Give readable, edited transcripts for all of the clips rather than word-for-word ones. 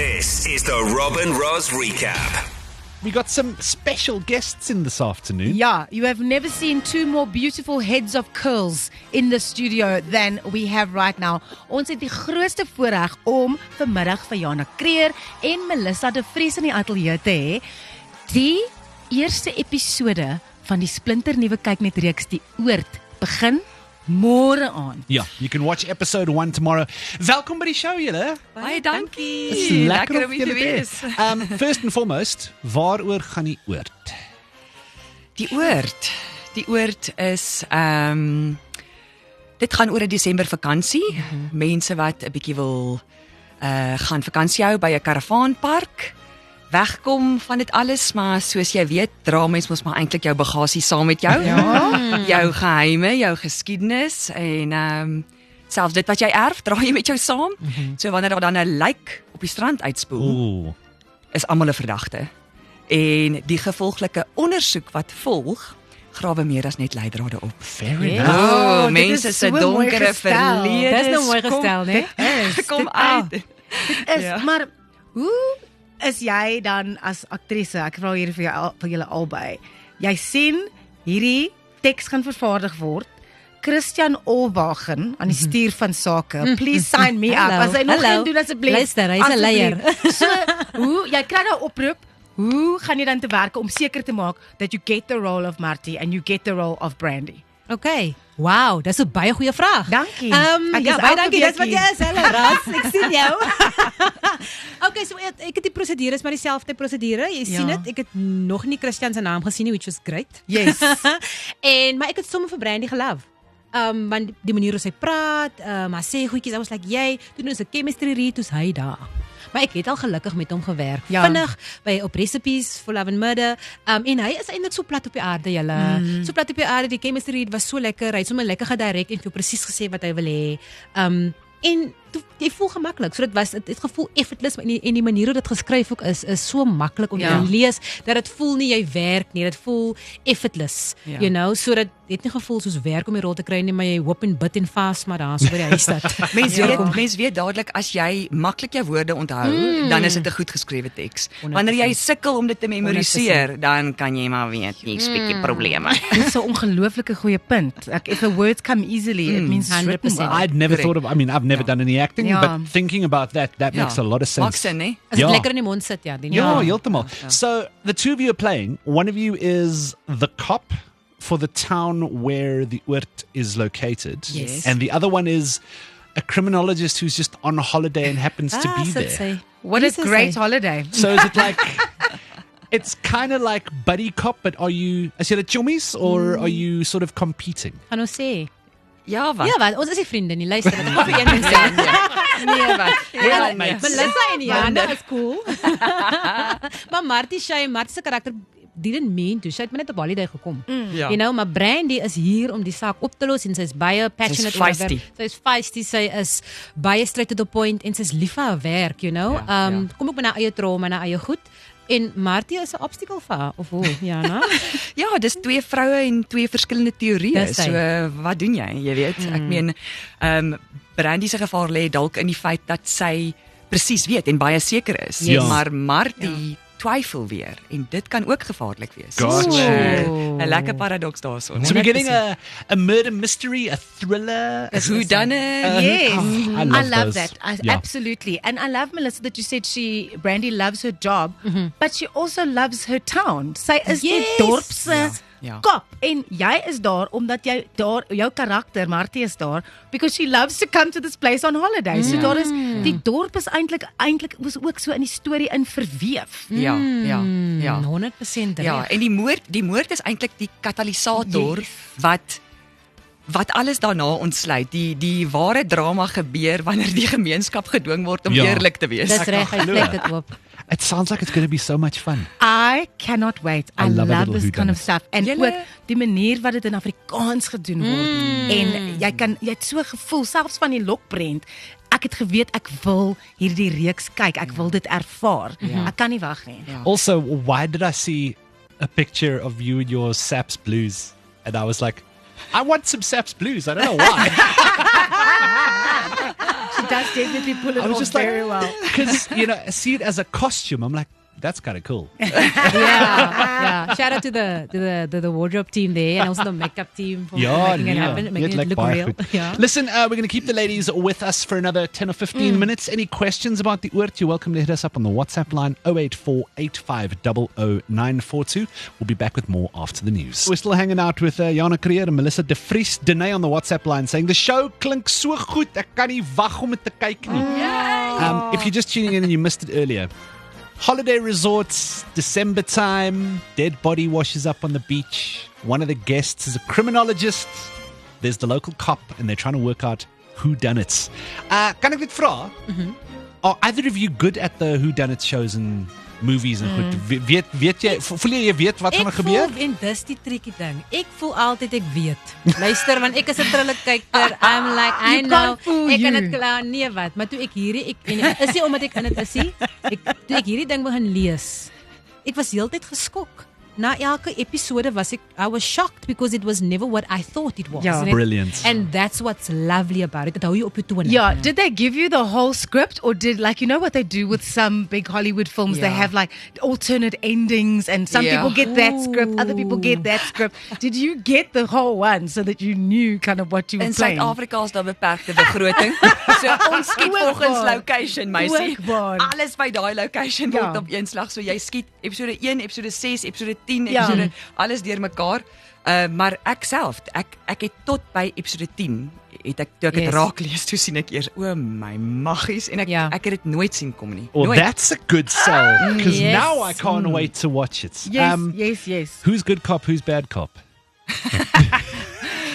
This is the Robin Ross Recap. We got some special guests in this afternoon. Yeah, you have never seen two more beautiful heads of curls in the studio than we have right now. Ons het die grootste voorreg om vanmiddag vir Jana Kreer en Melissa de Vries in die ateljee te hê. Die eerste episode van die splinternuwe Kyknet-reeks Die Oord begin môre aan. Yeah, you can watch episode 1 tomorrow. Welkom by die show, julle. Baie dankie. Dis lekker om julle te hê. First and foremost, waaroor gaan die oord? Die oord is dit gaan oor 'n Desember vakansie. Mense wat 'n bietjie wil gaan vakansie hou by 'n karavaanpark. Wegkom van dit alles, maar soos jy weet, dra mens mos maar eintlik jou bagasie saam met jou. Ja. Jou geheime, jou geskiedenis en selfs dit wat jy erf, dra jy met jou saam. So wanneer daar dan 'n lijk op die strand uitspoel, Ooh. is almal 'n verdagte. En die gevolglike ondersoek wat volg, grawe meer as net leidrade op. Fair Yes. enough. dit Mense is se so mooi donkere gestel. verlede. Dis nou mooi gestel, né? Kom uit. Is, Ja. maar hoe is jy dan as aktrise? Ek vra hier vir julle albei. Jy sien hierdie teks gaan vervaardig word. Christian Olwagen aan die stuur van sake. Please sign me up. Hallo, As hy nog hallo. een doen asseblief. Luister, hy's 'n leier. So, jy kry nou 'n oproep. Hoe gaan jy dan te werk om seker te maak dat you get the role of Marty and you get the role of Brandy? Okay. Wow, dis 'n baie goeie vraag. Dankie. Ja, Ek is baie elke dankie. week Dis wat jy hier. is, Helle Ras. Ek sien jou. Okay, so ek het die prosedure is maar dieselfde prosedure. Jy sien dit. Ek het nog nie Christian se naam gesien nie, which was great. Yes. Maar ek het sommer vir Brandy gelove. Want die manier hoe sy praat, maar sê goedjies, I was like, jy, toe ons 'n chemistry read, toe's hy daar. Maar ek het al gelukkig met hom gewerk. Ja. Vinnig by op Recipes for Love and Murder. En hy is eintlik so plat op die aarde, julle. So plat op die aarde, die chemistry read was so lekker. Hy het sommer lekker gedirek en vir jou presies gesê wat hy wil hê. En toe, jy voel gemaklik. So dit het gevoel effortless en die manier hoe dit geskryf ook is so maklik om te lees dat dit voel nie jy werk nie, dit voel effortless. Ja. You know, so dit het nie gevoel soos werk om die rol te kry nie, maar jy hoop en bid en vas maar daar so by die huis dat. Mens weet dadelik as jy maklik jou woorde onthou, dan is dit 'n goed geskrewe teks. Wanneer jy sukkel om dit te memoriseer, dan kan jy maar weet, hier's 'n bietjie probleme. Dit is 'n ongelooflike goeie punt. If the words come easily, it means 100%. written well. I'd never thought of, I've never done any acting, Yeah. but thinking about that makes a lot of sense. Maak sin, né? As dit Ja. lekker in die mond sit, ja. Die Yeah, heeltemal. So the two of you are playing. One of you is the cop for the town where the Oord is located. Yes. And the other one is a criminologist who's just on holiday and happens to be sit there. sy. What a great holiday. So is it like, it's kind of like buddy cop, but are you chummies or are you sort of competing? Gaan ons sê. Ja, wat? Ja, wat? Ons is nie vriende nie. Luister, wat ek wil vir een ding sê. Nee, wat? Well, mates. Melissa en Jana is cool. Maar Marty se karakter didn't mean to. Sy het maar net op holiday gekom. Ja. You know, maar Brandy is hier om die saak op te los en sy is baie passionate oor haar feisty. werk. Sy is feisty, sy is baie straight to the point en sy is lief vir haar werk, you know. Ja. Kom ook met haar eie trauma en haar eie goed. En Marty is 'n obstacle vir haar, of hoe, Jana? Ja, dis twee vroue en twee verskillende teorieë. Dis hy. So wat doen jy? Jy weet, ek meen Brandy se gevaar lê dalk in die feit dat sy presies weet en baie seker is. Yes. Maar Marty twyfel weer en dit kan ook gevaarlik wees. Gotcha. So, 'n lekker paradoks daarso. So we're getting a murder mystery, a thriller. Who done it? Yes, I I love love those. that. Yeah. Absolutely. And I love, Melissa, that you said Brandy loves her job, but she also loves her town. Sy is die Yes. dorp se Ja. kop. En jy is daar omdat jou karakter, Marty is daar, because she loves to come to this place on holiday. So daar is, die dorp is eintlik was ook so in die storie in verweef. Ja, ja, ja. 100% reg. Ja, en die moord is eintlik die katalisator wat alles daarna ontsluit. Die ware drama gebeur wanneer die gemeenskap gedwing word om Ja. eerlik te wees. Dis reg, hy plek dit oop. It sounds like it's going to be so much fun. I cannot wait. I love a love little this kind of whodunit. stuff. En Julle- ook die manier wat dit in Afrikaans gedoen word. En jy het so gevoel selfs van die lokprent. Ek het geweet ek wil hierdie reeks kyk. Ek wil dit ervaar. Ek kan nie wag nie. Ja. Also, why did I see a picture of you in your Saps blues? And I was like, I want some Saps Blues. I don't know why. She does definitely pull it I was off just like, very well. because I see it as a costume. I'm like, that's kind of cool. yeah. Shout out to the wardrobe team there and also the makeup team for making it happen, making it look real. Yeah. Listen, we're going to keep the ladies with us for another 10 or 15 minutes. Any questions about the Oort, you're welcome to hit us up on the WhatsApp line 084-8500-942. We'll be back with more after the news. We're still hanging out with Jana Creer and Melissa de Vries. Dene on the WhatsApp line saying, the show klinkt so goed, ek kan nie wag om dit te kyk nie. If you're just tuning in and you missed it earlier, holiday resorts, December time, dead body washes up on the beach. One of the guests is a criminologist. There's the local cop, and they're trying to work out whodunits. Kan ek dit vra? Are either of you good at the whodunit shows and movies and goed? Weet jy, voel jy weet wat gaan gebeur? Ek voel, en dis die tricky ding. Ek voel altyd ek weet. Luister, want ek is 'n trille kyker. I'm like, I know. Ek kan dit klaar nee wat, maar toe ek hierdie is nie omdat ek in dit is nie. Toe ek hierdie ding begin lees. Ek was heeltyd geskok. Na elke episode I was shocked because it was never what I thought it was. Yeah. Brilliant. And that's what's lovely about it. Dit hou jy op jou tone. Yeah, did they give you the whole script, or did, like, you know what they do with some big Hollywood films? Yeah. They have like alternate endings, and some people get that script, other people get that script. Did you get the whole one so that you knew kind of what you were In playing? Suid-Afrika is daar beperkte begroting. So ons skiet volgens location, meisie. Ookbaar. Alles by daai location word Ja. op een slag. So jy skiet episode 1, episode 6, episode 10, Ja. episode alles deurmekaar. Maar ek self, ek het tot by episode 10 toe ek dit Yes. raak lees, toe sien ek eers o my maggies en ek het dit nooit sien kom nie. Well, Nooit. that's a good sell, because Yes. now I can't wait to watch it. Yes, yes. Who's good cop, who's bad cop?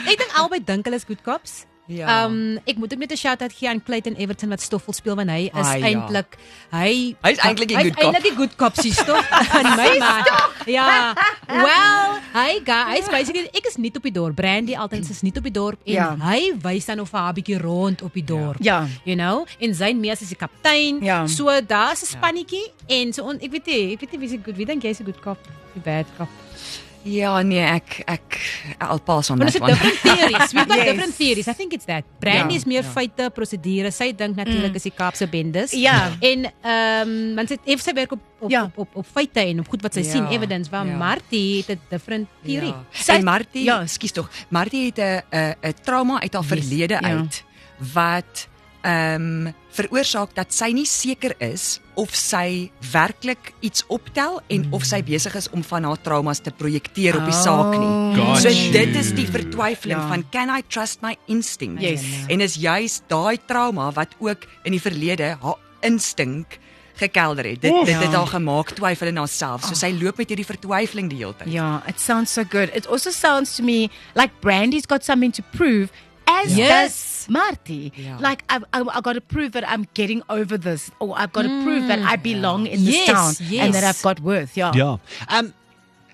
Ek dink albei dink hulle is good cops. Ja. Ek moet ook net 'n shout-out gee aan Clayton Everton wat Stoffel speel, want hy is Ja. eintlik Hy's eintlik die good cop. Hy's eintlik die good cop, sies tog. In my mind. Ja. Well, hy is basically ek is nie op die dorp. Brandy altyd is nie op die dorp en Ja. hy wys dan of vir haar bietjie rond op die dorp. Ja. You know, en sy mees is die kaptein. Ja. So daar's 'n spannetjie en so ek weet nie wie se good, wie dink jy's 'n good cop, die bad cop? Ja, nee, ek I'll pass on Maar that dis one. different theories. We've got Yes. different theories. I think it's that. Brandy Ja. is meer feite, prosedure. Sy dink natuurlik is die Kaapse bendes. Ja. En want sy werk Ja. op feite en op goed wat sy Ja. sien, evidence, waar Ja. Martie het 'n different theory. Ja. En Martie, Ja. ekskuus tog. Martie het 'n trauma uit haar verlede Ja. uit wat veroorsaak dat sy nie seker is of sy werklik iets optel en of sy besig is om van haar traumas te projekteer op die saak nie. Got So you. dit is die vertwyfeling Ja. van can I trust my instinct? Yes. En is juist daai trauma wat ook in die verlede haar instink gekelder het. Dit het haar gemaak twyfel in haarself. So sy loop met hierdie vertwyfeling die hele tyd. Yeah, it sounds so good. It also sounds to me like Brandy's got something to prove, as Yes. does Marty. Yeah. Like, I've got to prove that I'm getting over this, or I've got to prove that I belong in this Yes, town and that yes. I've got worth. Yeah. Yeah.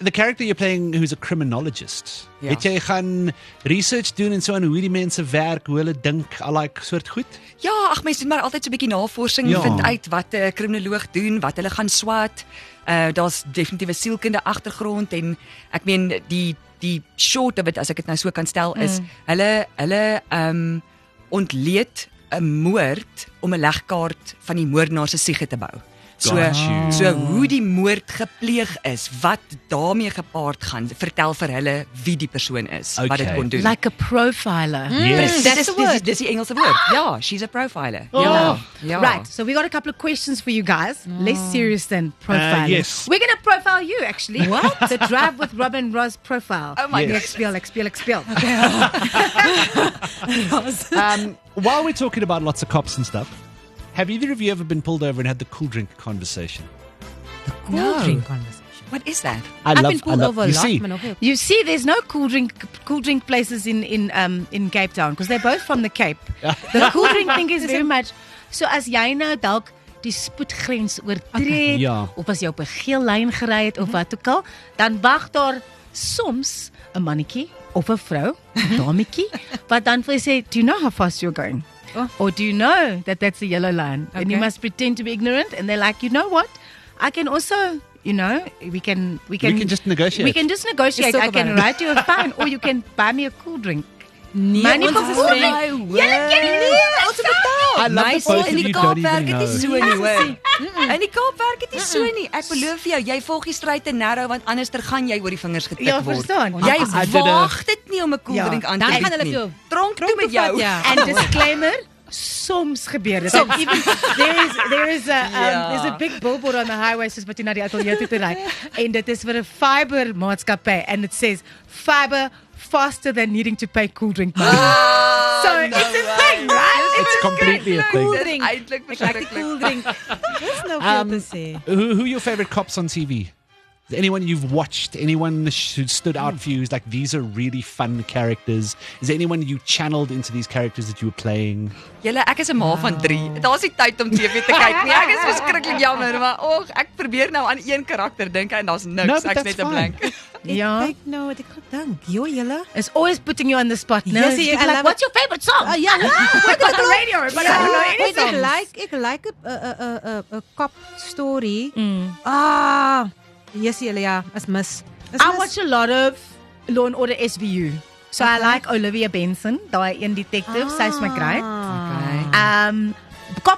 The character you're playing, who's a criminologist, Ja. het jy gaan research doen en so aan hoe die mense werk, hoe hulle dink, al like soort goed? Ja, ag mense doen maar altyd so 'n bietjie navorsing, Ja. vind uit wat 'n kriminoloog doen, wat hulle gaan swat. Daar's definitief 'n sielkundige agtergrond en ek meen die short of it, as ek dit nou so kan stel, is hulle ontleed 'n moord om 'n legkaart van die moordenaar se siege te bou. So hoe die moord gepleeg is, wat daarmee gepaard gaan, vertel vir hulle wie die persoon is wat dit Okay. kon doen. Like a profiler. Yes. Dis die Engelse woord. Ja, she's a profiler. Oh. Ja. Right, so we got a couple of questions for you guys. Less serious than profiling. yes. We're going to profile you, actually. What? The Drive with Rob and Roz profile. Oh my Yes. Expiel. While we're talking about lots of cops and stuff, have either of you ever been pulled over and had the cool drink conversation? Cool drink conversation. What is that? I've been pulled over a you lot, see, maar nog nie. You see, there's no cool drink places in Cape Town because they're both from the Cape. The cool drink thing is very much. So as jy nou dalk die spoedgrens oortree het, Ja. of as jy op 'n geel lyn gery het of wat ook al, dan wag daar soms 'n mannetjie of 'n vrou, 'n dametjie, wat dan vir jou sê, "Do you know how fast you're going?" Or do you know that that's a yellow line? And you Okay. must pretend to be ignorant, and they're like, "You know what? I can also you know, we can just negotiate. We can just negotiate. Let's I talk can about it. write you a fine, or you can buy me a cool drink. Nee, Money ons for is cool streng. drink. Julle ken nie Ons het betaal. I love that both of in you die don't Kaap even werk dit nie know. so nie, hoor. In die Kaap werk dit nie so nie. Ek beloof jou, jy volg die stryd te narrow want anderster gaan jy oor die vingers getik Ja, word. verstaan. Jy I did a- waag dit nie om 'n koeldrink aan te Dan bied gaan hulle nie. vir jou Dronk toe met jou. Ja. And disclaimer, soms gebeur dit. And even there's a big billboard on the highway soos wat jy na die ateljee toe ry. En dit is vir 'n fiber maatskappy and it says fiber faster than needing to pay cool drink money. So it's a thing, right? It's completely a Cool thing. drink. Eintlik Ek like die verskriklik. cool drink. Dis nou veel te sê. Who are your favorite cops on TV? Is there anyone you've watched? Anyone who stood out for you? Is like, these are really fun characters. Is there anyone you channeled into these characters that you were playing? Julle, ek is 'n ma van 3. Daar's nie tyd om TV te kyk nie. Ek is verskriklik jammer, maar ek probeer nou aan een karakter dink en daar's niks. No, but Ek's that's net 'n fine. blank. Ja. Kyk nou wat ek gedink. Jo, julle. It's always putting you on the spot. No, Yes, it's I like, love what's your favorite song? Ja, I got the radio, but I don't know any Ek songs. like 'n cop story. Yes, julle ja, is mis. I watch a lot of Law and Order SVU. So I like Olivia Benson, daai een detective, sy's my great.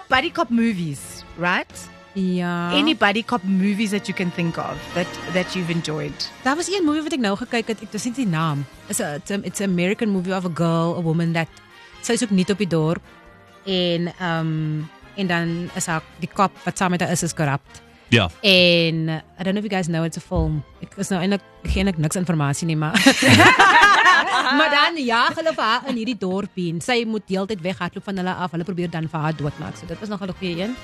Buddy cop movies, right? Ja. Any buddy cop movies that you can think of that you've enjoyed. Daar was een movie wat ek nou gekyk het. Ek dis nie die naam. It's an American movie of a girl, a woman that sy is ook nie op die dorp en dan is haar die kop wat saam met haar is corrupt. Yeah. En I don't know if you guys know it's a film. Ek is nou eintlik geen niks inligting nie, maar maar dan jaag hulle vir haar in hierdie dorpie en sy moet heeltyd weghardloop van hulle af. Hulle probeer dan vir haar doodmaak. So dit was nogal 'n goeie een.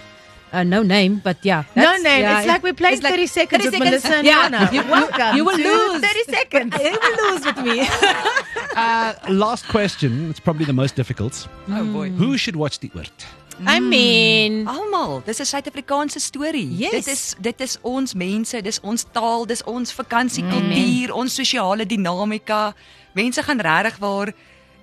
No name, but yeah. No that's- name. yeah, It's like we're playing it's like 30 seconds 30 with Melissa and Yeah. Jana. Welcome You will to lose. 30 seconds. You will lose with me. Last question. It's probably the most difficult. Oh boy. Who should watch Die Oord? I mean, Almal, dis 'n Suid-Afrikaanse storie. Yes. Dit is ons mense, dis ons taal, dis ons vakansiekultuur, ons sosiale dinamika. Mense gaan regtig waar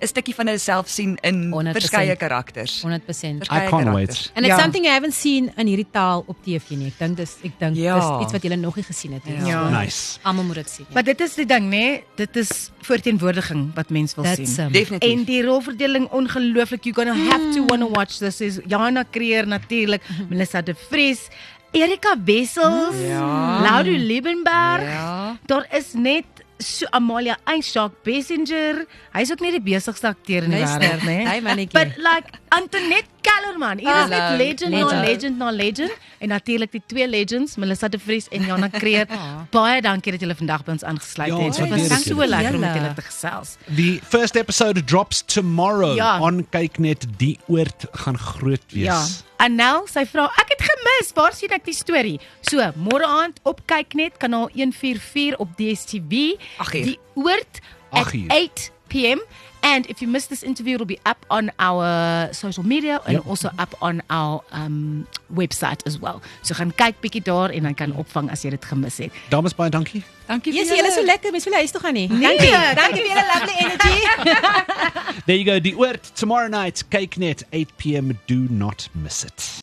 'n stukkie van hulle self sien in 100%. verskeie karakters. 100%. I can't wait. And it's Ja. something I haven't seen in hierdie taal op TV nie. Ek dink dis Ja. dis iets wat julle nog nie gesien het nie. Ja. Nice. Almal moet dit sien. Maar dit is die ding, né? Dit is verteenwoordiging wat mens wil That's sien. Definitief. En die rolverdeling ongelooflik. You're gonna have to wanna watch this. Is Jana Creer natuurlik, Melissa de Vries, Erika Wessels, Laudu Liebenberg. Ja. Daar is net so Amalia Einshaak Bessinger. Hy's ook nie die besigste akteur in die Luister, wêreld nie. hy mannetjie. But like Antoinette Kellerman, hier is net Hallo. legend na legend na legend en natuurlik die twee legends, Melissa de Vries en Jana Creer. Baie dankie dat julle vandag by ons aangesluit Ja, het. ons Dit was waardeer dit so julle. lekker om met Julle. julle te gesels. The first episode drops tomorrow Ja. on Kyknet. Die Oord gaan groot wees. Ja. Anel, sy vra, ek het gemis, waar sien ek die storie? So, môre aand op Kyknet kanaal 144 op DStv. 8 uur. Die Oord at 8 uur. 8 p.m. And if you missed this interview, it'll be up on our social media and Yep. also up on our website as well. So gaan kyk bietjie daar en dan kan opvang as jy dit gemis het. Dames, baie dankie. Dankie vir Yes, julle is so lekker. Mens wil huis toe gaan nie. Dankie. Dankie vir julle lovely energy. There you go. Die Oord tomorrow night, Kyknet, 8 p.m. Do not miss it.